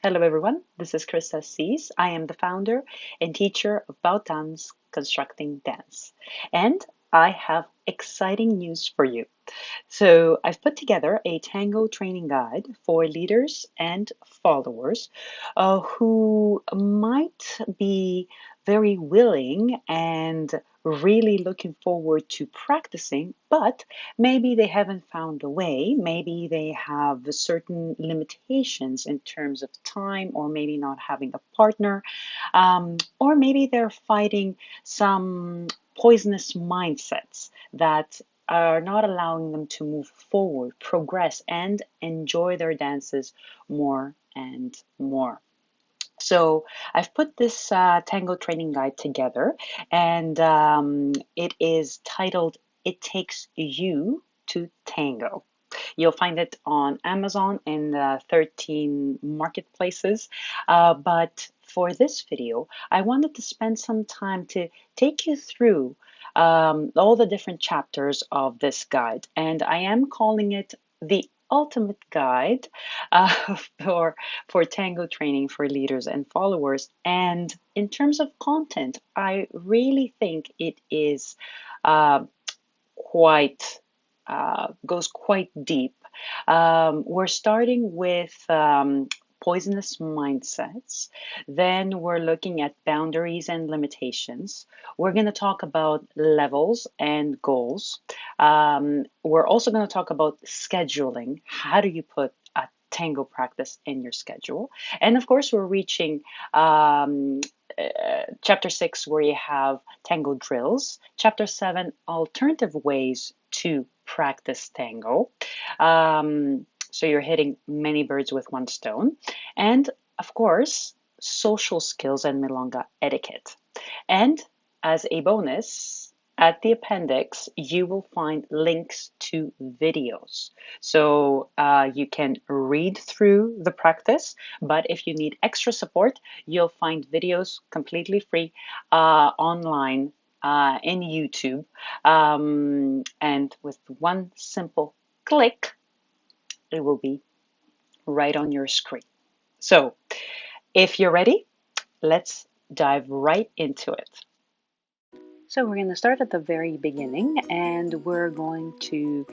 Hello, everyone. This is Chrisa. I am the founder and teacher of Bautanz Constructing Dance. And I have exciting news for you. So, I've put together a tango training guide for leaders and followers who might be very willing and really looking forward to practicing, but maybe they haven't found a way. Maybe they have certain limitations in terms of time, or maybe not having a partner, or maybe they're fighting some poisonous mindsets that are not allowing them to move forward, progress, and enjoy their dances more and more. So I've put this tango training guide together, and it is titled "It Takes You to Tango." You'll find it on Amazon in 13 marketplaces. But for this video, I wanted to spend some time to take you through all the different chapters of this guide. And I am calling it the ultimate guide for tango training for leaders and followers. And in terms of content, I really think it is uh, quite goes quite deep. We're starting with poisonous mindsets. Then we're looking at boundaries and limitations. We're going to talk about levels and goals. We're also going to talk about scheduling. How do you put a tango practice in your schedule? And of course, we're reaching chapter 6, where you have tango drills. Chapter 7, alternative ways to practice tango. So you're hitting many birds with one stone. And of course, social skills and milonga etiquette. And as a bonus, at the appendix, you will find links to videos. So you can read through the practice, but if you need extra support, you'll find videos completely free online in YouTube. And with one simple click, it will be right on your screen. So if you're ready, let's dive right into it. So we're going to start at the very beginning, and we're going to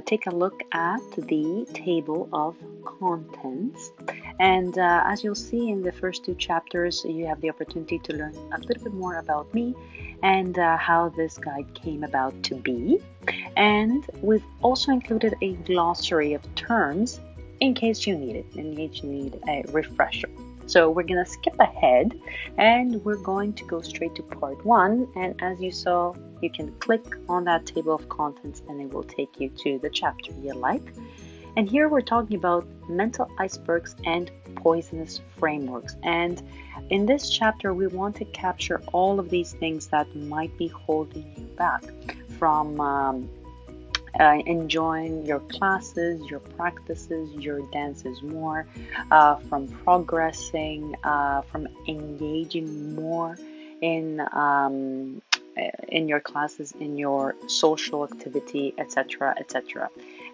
take a look at the table of contents. And as you'll see in the first two chapters, you have the opportunity to learn a little bit more about me and how this guide came about to be. And we've also included a glossary of terms in case you need it, in case you need a refresher. So we're going to skip ahead, and we're going to go straight to part 1. And as you saw, you can click on that table of contents and it will take you to the chapter you like. And here we're talking about mental icebergs and poisonous frameworks. And in this chapter, we want to capture all of these things that might be holding you back from enjoying your classes, your practices, your dances more, from progressing, from engaging more in your classes, in your social activity, etc., etc.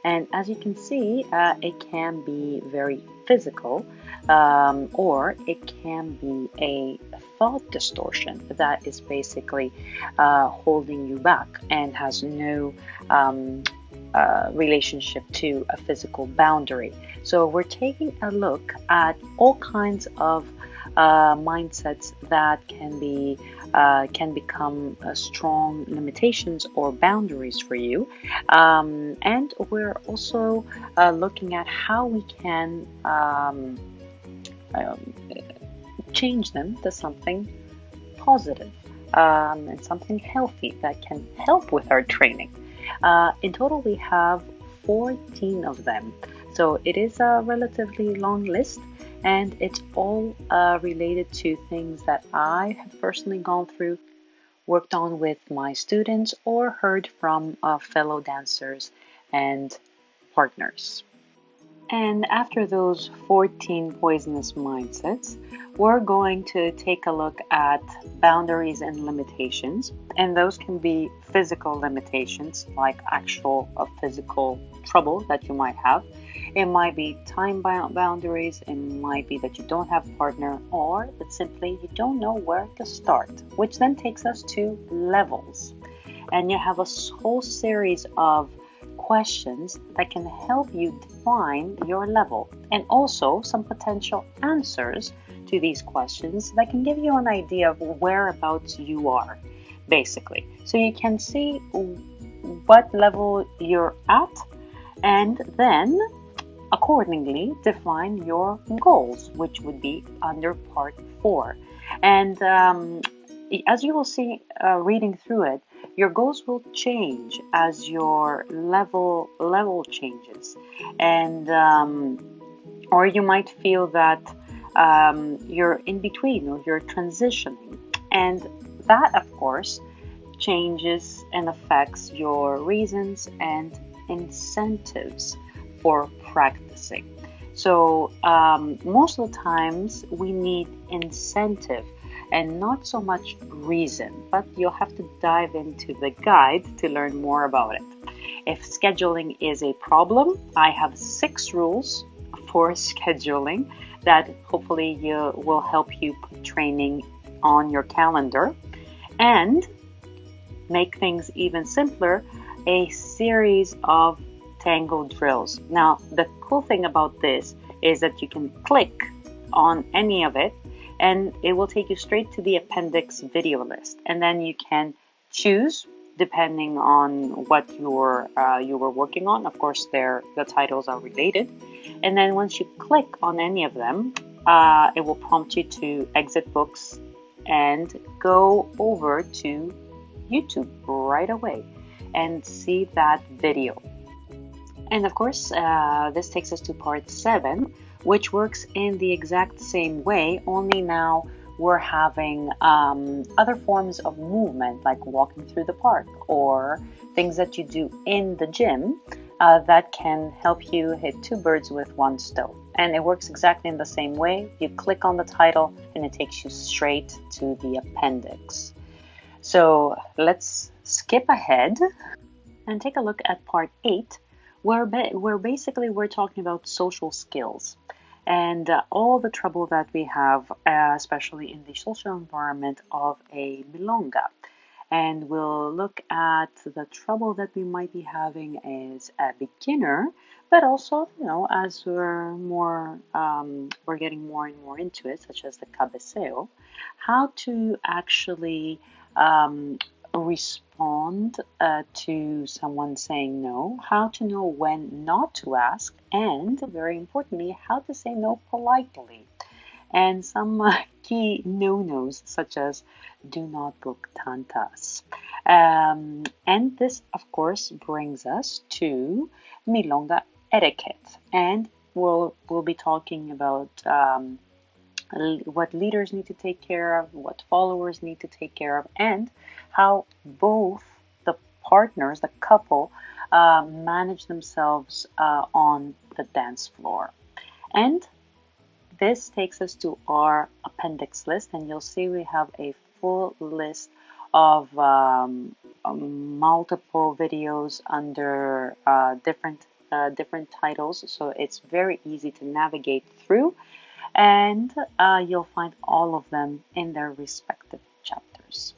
And as you can see, it can be very physical, or it can be a thought distortion that is basically holding you back and has no relationship to a physical boundary. So we're taking a look at all kinds of mindsets that can become strong limitations or boundaries for you, and we're also looking at how we can change them to something positive and something healthy that can help with our training. In total, we have 14 of them. So it is a relatively long list, and it's all related to things that I have personally gone through, worked on with my students, or heard from fellow dancers and partners. And after those 14 poisonous mindsets, we're going to take a look at boundaries and limitations. And those can be physical limitations, like actual physical trouble that you might have. It might be time boundaries, it might be that you don't have a partner, or that simply you don't know where to start, which then takes us to levels. And you have a whole series of questions that can help you define your level, and also some potential answers to these questions that can give you an idea of whereabouts you are, basically. So you can see what level you're at, and then accordingly define your goals, which would be under part 4. And as you will see reading through it, your goals will change as your level changes, and or you might feel that you're in between or you're transitioning, and that of course changes and affects your reasons and incentives for practicing. So most of the times we need incentive and not so much reason, but you'll have to dive into the guide to learn more about it. If scheduling is a problem, I have 6 rules for scheduling that hopefully will help you put training on your calendar. And make things even simpler, a series of Tango drills. Now, the cool thing about this is that you can click on any of it and it will take you straight to the appendix video list. And then you can choose depending on what you were working on. Of course, the titles are related. And then once you click on any of them, it will prompt you to exit books and go over to YouTube right away and see that video. And of course, this takes us to part 7, which works in the exact same way, only now we're having other forms of movement, like walking through the park or things that you do in the gym that can help you hit 2 birds with 1 stone. And it works exactly in the same way. You click on the title and it takes you straight to the appendix. So let's skip ahead and take a look at part 8, where basically we're talking about social skills and all the trouble that we have, especially in the social environment of a milonga. And we'll look at the trouble that we might be having as a beginner, but also, as we're getting more and more into it, such as the cabeceo, how to actually respond to someone saying no, how to know when not to ask, and very importantly, how to say no politely. And some key no-nos, such as do not book tantas. And this, of course, brings us to milonga etiquette. And we'll be talking about what leaders need to take care of, what followers need to take care of, and how both the partners, the couple, manage themselves on the dance floor. And this takes us to our appendix list, and you'll see we have a full list of multiple videos under different titles, so it's very easy to navigate through, and you'll find all of them in their respective chapters.